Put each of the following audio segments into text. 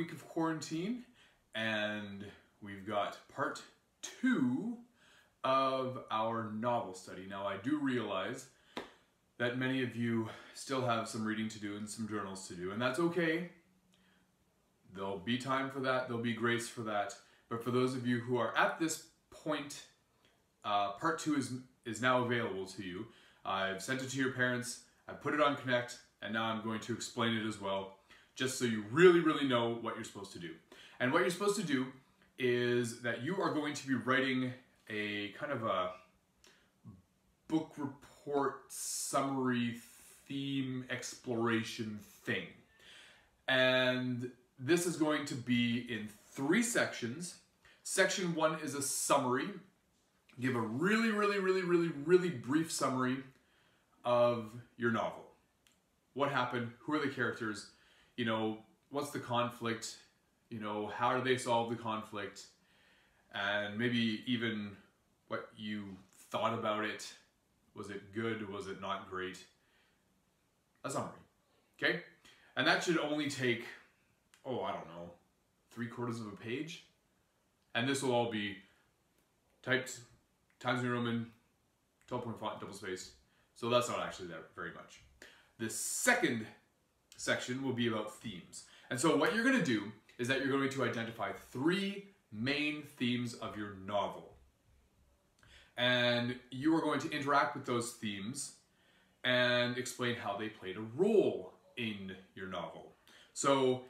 week of quarantine, and we've got part 2 of our novel study. Now, I do realize that many of you still have some reading to do and some journals to do, and that's okay. There'll be time for that, there'll be grace for that, but for those of you who are at this point, part 2 is now available to you. I've sent it to your parents, I put it on Connect, and now I'm going to explain it as well, just so you really know what you're supposed to do. And what you're supposed to do is that you are going to be writing a kind of a book report summary theme exploration thing. And this is going to be in 3 sections. Section 1 is a summary. Give a really brief summary of your novel. What happened? Who are the characters? You know, what's the conflict? You know, how do they solve the conflict? And maybe even what you thought about it. Was it good? Was it not great? A summary, okay? And that should only take, oh, I don't know, 3/4 of a page. And this will all be typed, Times New Roman, 12-point font, double spaced. So that's not actually that very much. The second section will be about themes. And so what you're going to do is that you're going to identify 3 main themes of your novel. And you are going to interact with those themes and explain how they played a role in your novel. So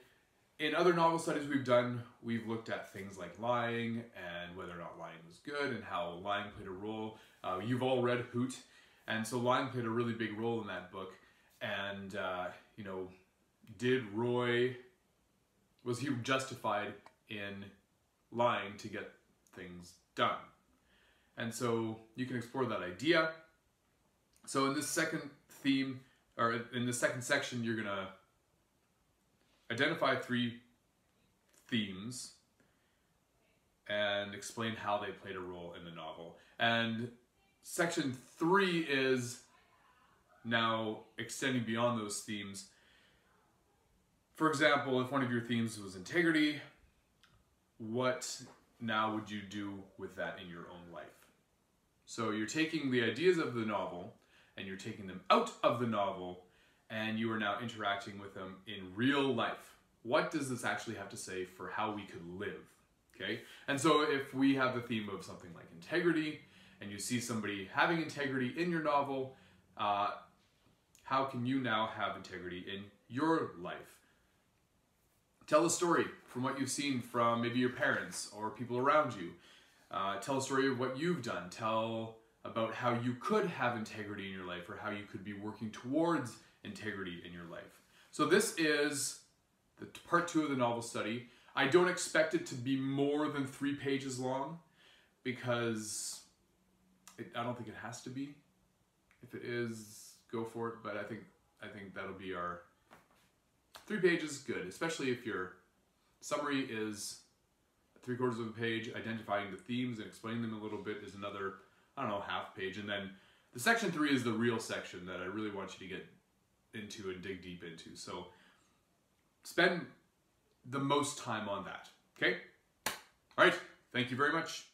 in other novel studies we've done, we've looked at things like lying and whether or not lying was good and how lying played a role. You've all read Hoot, and so lying played a really big role in that book. And, you know, was he justified in lying to get things done? And so you can explore that idea. So in this second theme, or in the second section, you're gonna identify 3 themes and explain how they played a role in the novel. And section 3 is now extending beyond those themes. For example, if one of your themes was integrity, what now would you do with that in your own life? So you're taking the ideas of the novel and you're taking them out of the novel and you are now interacting with them in real life. What does this actually have to say for how we could live? Okay? And so if we have the theme of something like integrity and you see somebody having integrity in your novel, how can you now have integrity in your life? Tell a story from what you've seen from maybe your parents or people around you. Tell a story of what you've done. Tell about how you could have integrity in your life or how you could be working towards integrity in your life. So this is the part 2 of the novel study. I don't expect it to be more than 3 pages long because I don't think it has to be. If it is, go for it, but I think that'll be our 3 pages, good, especially if your summary is 3/4 of a page, identifying the themes and explaining them a little bit is another, I don't know, half page, and then the section 3 is the real section that I really want you to get into and dig deep into. So spend the most time on that, okay? All right, thank you very much.